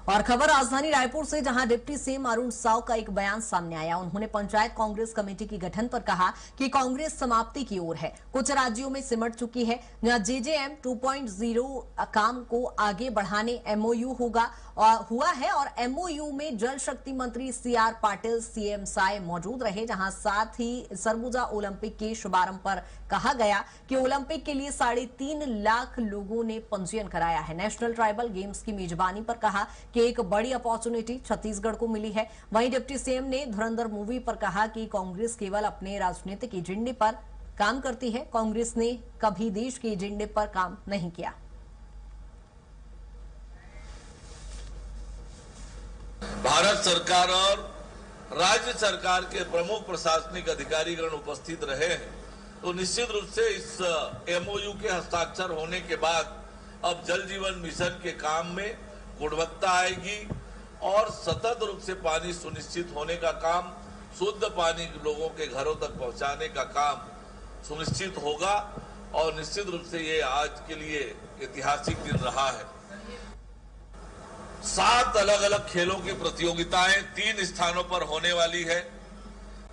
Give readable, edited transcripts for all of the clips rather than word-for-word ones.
और खबर राजधानी रायपुर से, जहां डिप्टी सीएम अरुण साव का एक बयान सामने आया। उन्होंने पंचायत कांग्रेस कमेटी की गठन पर कहा कि कांग्रेस समाप्ति की ओर है, कुछ राज्यों में सिमट चुकी है। जहां जेजेएम 2.0 काम को आगे बढ़ाने एमओयू हुआ है और एमओयू में जल शक्ति मंत्री सीआर पाटिल सीएम साय मौजूद रहे। जहां साथ ही सरगुजा ओलंपिक के शुभारंभ पर कहा गया कि ओलंपिक के लिए 3.5 लाख लोगों ने पंजीयन कराया है। नेशनल ट्राइबल गेम्स की मेजबानी पर कहा कि एक बड़ी अपॉर्चुनिटी छत्तीसगढ़ को मिली है। वहीं डिप्टी सीएम ने धुरंधर मूवी पर कहा कि कांग्रेस केवल अपने राजनीतिक एजेंडे पर काम करती है, कांग्रेस ने कभी देश के एजेंडे पर काम नहीं किया। भारत सरकार और राज्य सरकार के प्रमुख प्रशासनिक अधिकारीगण उपस्थित रहे हैं, तो निश्चित रूप से इस एमओयू के हस्ताक्षर होने के बाद अब जल जीवन मिशन के काम में गुणवत्ता आएगी और सतत रूप से पानी सुनिश्चित होने का काम, शुद्ध पानी लोगों के घरों तक पहुंचाने का काम सुनिश्चित होगा। और निश्चित रूप से ये आज के लिए ऐतिहासिक दिन रहा है। 7 अलग अलग खेलों की प्रतियोगिताएं 3 स्थानों पर होने वाली है।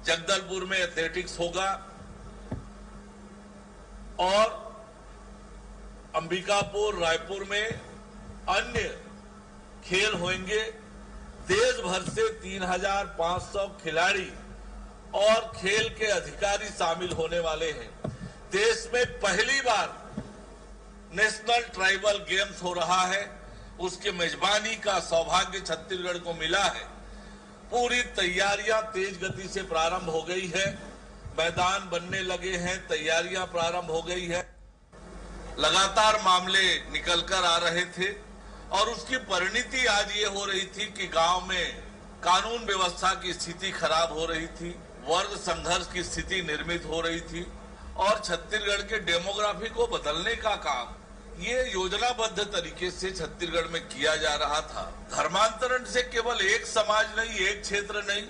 जगदलपुर में एथलेटिक्स होगा और अंबिकापुर, रायपुर में अन्य खेल होंगे। देश भर से 3,500 खिलाड़ी और खेल के अधिकारी शामिल होने वाले हैं। देश में पहली बार नेशनल ट्राइबल गेम्स हो रहा है, उसकी मेजबानी का सौभाग्य छत्तीसगढ़ को मिला है। पूरी तैयारियां तेज गति से प्रारंभ हो गई है, मैदान बनने लगे हैं, तैयारियां प्रारंभ हो गई है। लगातार मामले निकलकर आ रहे थे और उसकी परिणति आज ये हो रही थी कि गांव में कानून व्यवस्था की स्थिति खराब हो रही थी, वर्ग संघर्ष की स्थिति निर्मित हो रही थी और छत्तीसगढ़ के डेमोग्राफी को बदलने का काम ये योजनाबद्ध तरीके से छत्तीसगढ़ में किया जा रहा था। धर्मांतरण से केवल एक समाज नहीं, एक क्षेत्र नहीं,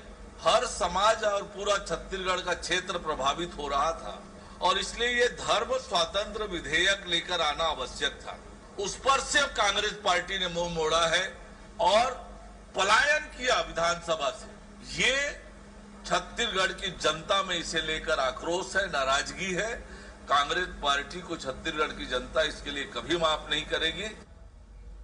हर समाज और पूरा छत्तीसगढ़ का क्षेत्र प्रभावित हो रहा था और इसलिए ये धर्म स्वतंत्र विधेयक लेकर आना आवश्यक था। उस पर से कांग्रेस पार्टी ने मुंह मोड़ा है और पलायन किया विधानसभा से। ये छत्तीसगढ़ की जनता में इसे लेकर आक्रोश है, नाराजगी है। कांग्रेस पार्टी को छत्तीसगढ़ की जनता इसके लिए कभी माफ नहीं करेगी।